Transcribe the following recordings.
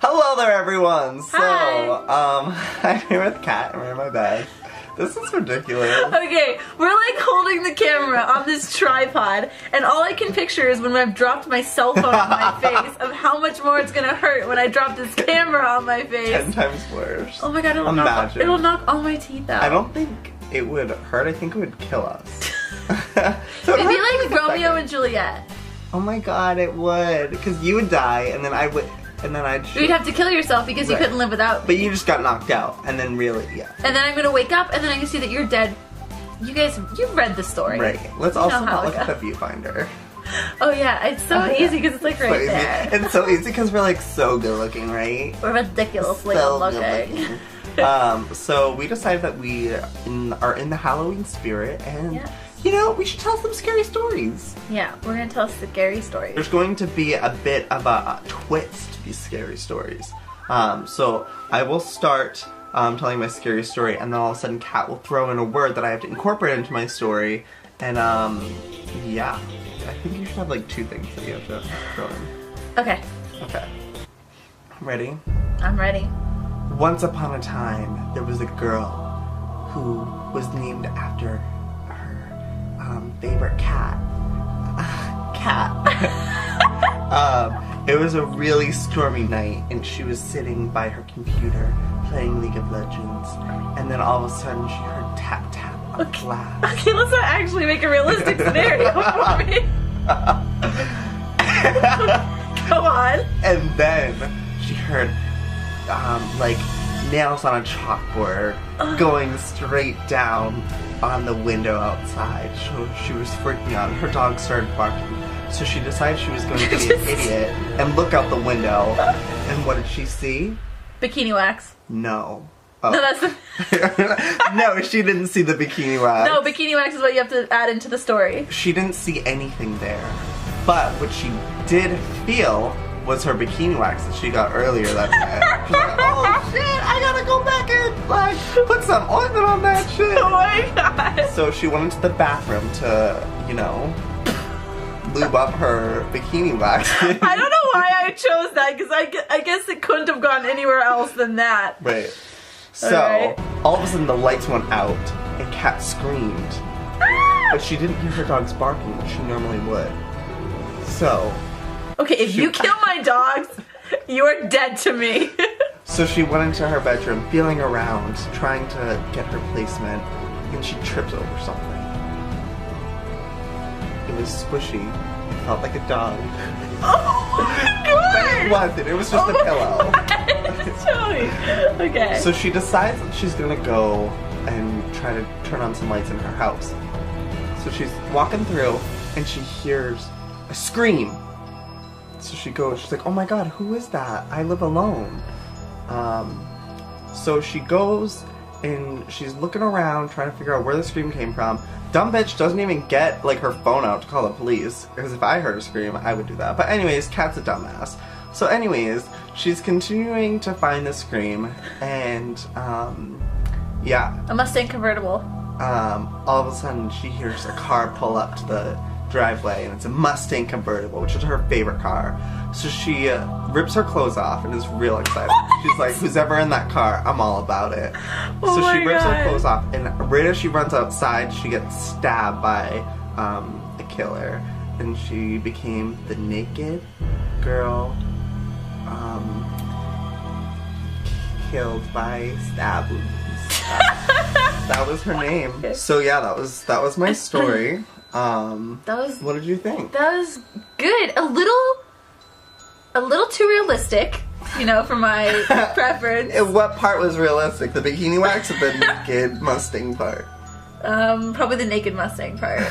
Hello there, everyone. So, Hi. I'm here with Kat and we're in my bed. This is ridiculous. Okay, we're like holding the camera on this tripod, and all I can picture is when I've dropped my cell phone on my face of how much more it's gonna hurt when I drop this camera on my face. 10 times worse. Oh my god, it'll knock all my teeth out. I don't think it would hurt. I think it would kill us. So it'd be like Romeo and Juliet. Oh my god, it would. Because you would die, and then I would... And then I'd... You'd have to kill yourself because you couldn't live without me. But you just got knocked out, and then really, yeah. And then I'm gonna wake up, and then I can see that you're dead. You guys, you've read the story. Right. Let's also not look at the viewfinder. Oh yeah, it's so easy because it's like right there. It's so easy because we're like so good looking, right? We're ridiculously good looking. So we decided that we are in the Halloween spirit, and yes. you know, we should tell some scary stories. Yeah, we're gonna tell scary stories. There's going to be a bit of a twist to these scary stories. So I will start telling my scary story, and then all of a sudden Kat will throw in a word that I have to incorporate into my story, and yeah, I think you should have like 2 things that you have to throw in. Okay. Okay. Ready? I'm ready. Once upon a time, there was a girl who was named after her favorite cat. It was a really stormy night, and she was sitting by her computer playing League of Legends, and then all of a sudden she heard tap tap on glass. Okay, let's not actually make a realistic scenario for me. Go on. And then she heard like nails on a chalkboard going straight down on the window outside. So she was freaking out. Her dog started barking. So she decided she was going to be an idiot and look out the window. And what did she see? Bikini wax. No. Oh. No, that's the... No, she didn't see the bikini wax. No, bikini wax is what you have to add into the story. She didn't see anything there. But what she did feel was her bikini wax that she got earlier that day. She's like, oh shit, I gotta go back and like put some ointment on that shit. Oh my god. So she went into the bathroom to, you know, lube up her bikini wax. I don't know why I chose that, because I guess it couldn't have gone anywhere else than that. Right. So, all of a sudden the lights went out and Kat screamed. But she didn't hear her dogs barking, which she normally would. So... Okay, if you kill my dogs, you are dead to me. So she went into her bedroom, feeling around, trying to get her placement, and she trips over something. It was squishy. It felt like a dog. Oh my god! But it wasn't. It was just a pillow. Tell me. Okay. So she decides that she's gonna go and try to turn on some lights in her house. So she's walking through, and she hears a scream. So she goes, she's like, oh my god, who is that? I live alone. So she goes and she's looking around trying to figure out where the scream came from. Dumb bitch doesn't even get like her phone out to call the police, because if I heard a scream, I would do that. But anyways, Kat's a dumbass. So anyways, she's continuing to find the scream, and yeah. A Mustang convertible. All of a sudden she hears a car pull up to the driveway, and it's a Mustang convertible, which is her favorite car. So she rips her clothes off and is real excited. She's like, who's ever in that car, I'm all about it. Oh so she rips God. her clothes off, and right as she runs outside, she gets stabbed by a killer, and she became the naked girl killed by stab wounds. That was her name. So yeah, that was my story. What did you think? That was good. A little too realistic, you know, for my preference. What part was realistic? The bikini wax or the naked Mustang part? Probably the naked Mustang part.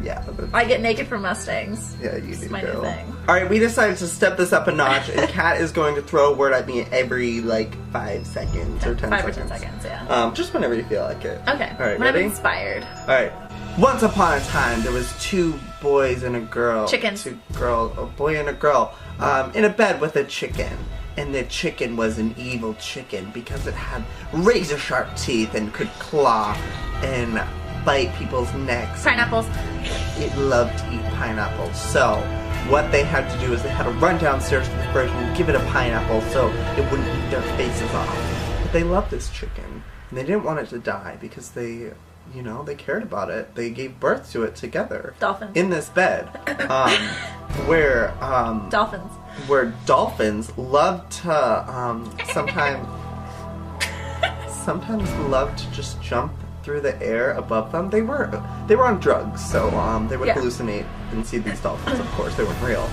Yeah. I get naked for Mustangs. Yeah, you do. It's my new thing. Alright, we decided to step this up a notch, and Kat is going to throw a word at me every, like, 5 seconds or 10 5 seconds. or 10 seons, yeah. Just whenever you feel like it. Okay. Alright, when ready? I'm inspired. Alright. Once upon a time, there was 2 boys and a girl. Chickens. A boy and a girl, in a bed with a chicken. And the chicken was an evil chicken because it had razor sharp teeth and could claw and bite people's necks. Pineapples. It loved to eat pineapples. So what they had to do is they had to run downstairs to the fridge and give it a pineapple so it wouldn't eat their faces off. But they loved this chicken, and they didn't want it to die because they, you know, they cared about it. They gave birth to it together. Dolphins. In this bed. Where Dolphins. Where dolphins love to sometimes love to just jump through the air above them. They were on drugs, so they would hallucinate and see these dolphins. Of course, they weren't real.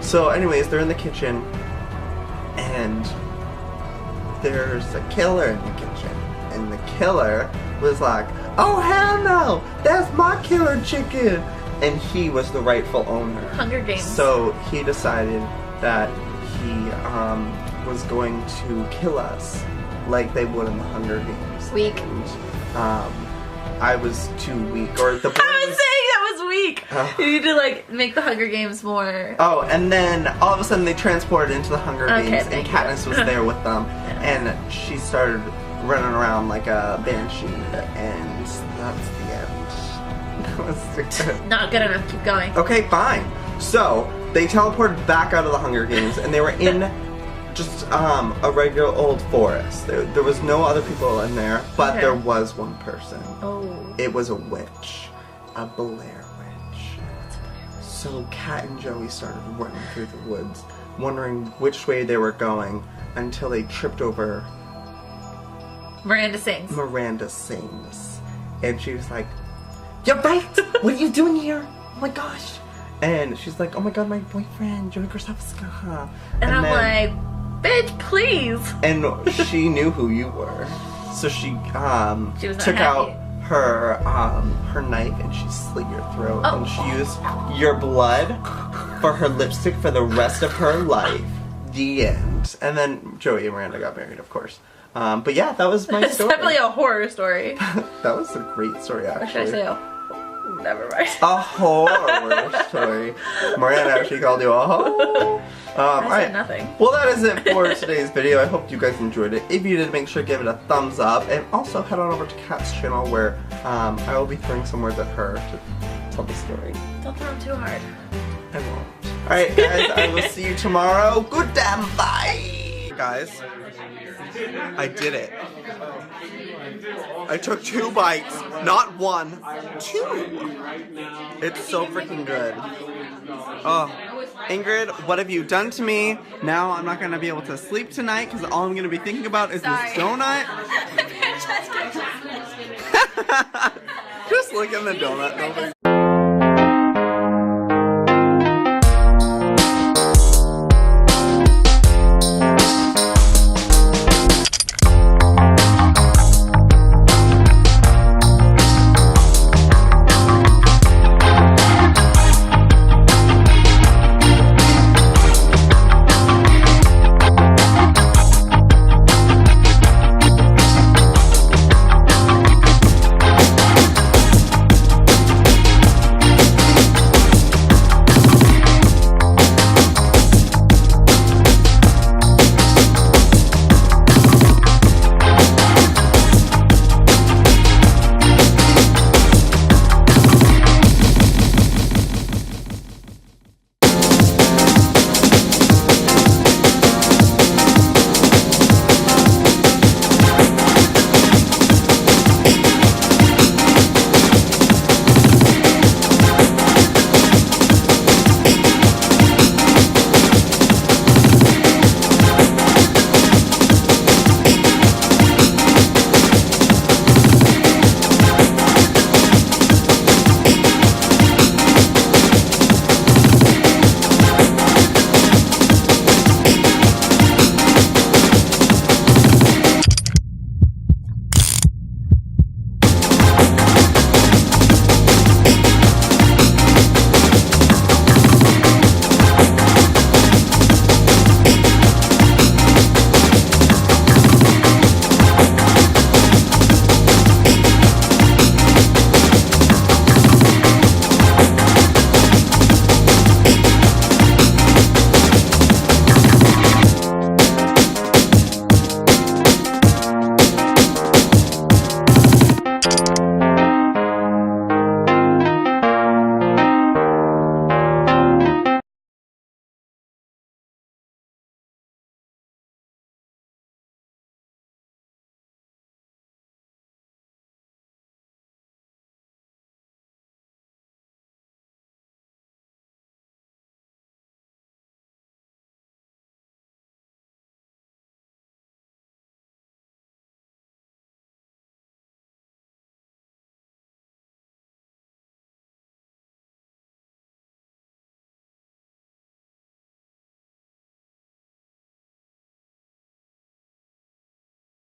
So anyways, they're in the kitchen, and there's a killer in the kitchen, and the killer was like, "Oh hell no, that's my killer chicken," and he was the rightful owner. Hunger Games. So he decided that he was going to kill us like they would in the Hunger Games. Weak. And, I was too weak, or the boy I was saying that was weak. You need to like make the Hunger Games more. Oh, and then all of a sudden they transported into the Hunger Games, and Katniss was there with them, and she started running around like a banshee, and that's the end. That was Not good enough. Keep going. Okay, fine. So they teleported back out of the Hunger Games, and they were in just a regular old forest. There was no other people in there, but there was one person. Oh. It was a witch. A Blair Witch. So Kat and Joey started running through the woods, wondering which way they were going, until they tripped over Miranda sings. Miranda sings. And she was like, "You're right! What are you doing here? Oh my gosh!" And she's like, "Oh my god, my boyfriend, Joey Graceffa." And I'm like, "Bitch, please!" And she knew who you were. So she took out her knife and she slit your throat. Oh. And she used your blood for her lipstick for the rest of her life. The end. And then Joey and Miranda got married, of course. But yeah, that was my It's story. definitely a horror story. That was a great story, actually. Or should I say never mind. A horror story. Miranda actually called you a hoe. I said nothing. Well, that is it for today's video. I hope you guys enjoyed it. If you did, make sure to give it a thumbs up. And also head on over to Kat's channel where I will be throwing some words at her to tell the story. Don't throw them too hard. I won't. Alright guys, I will see you tomorrow. Good damn bye! Guys, I did it. I took 2 bites, not 1, 2. It's so freaking good. Oh, Ingrid, what have you done to me? Now I'm not going to be able to sleep tonight because all I'm going to be thinking about is this donut. Just look at the donut.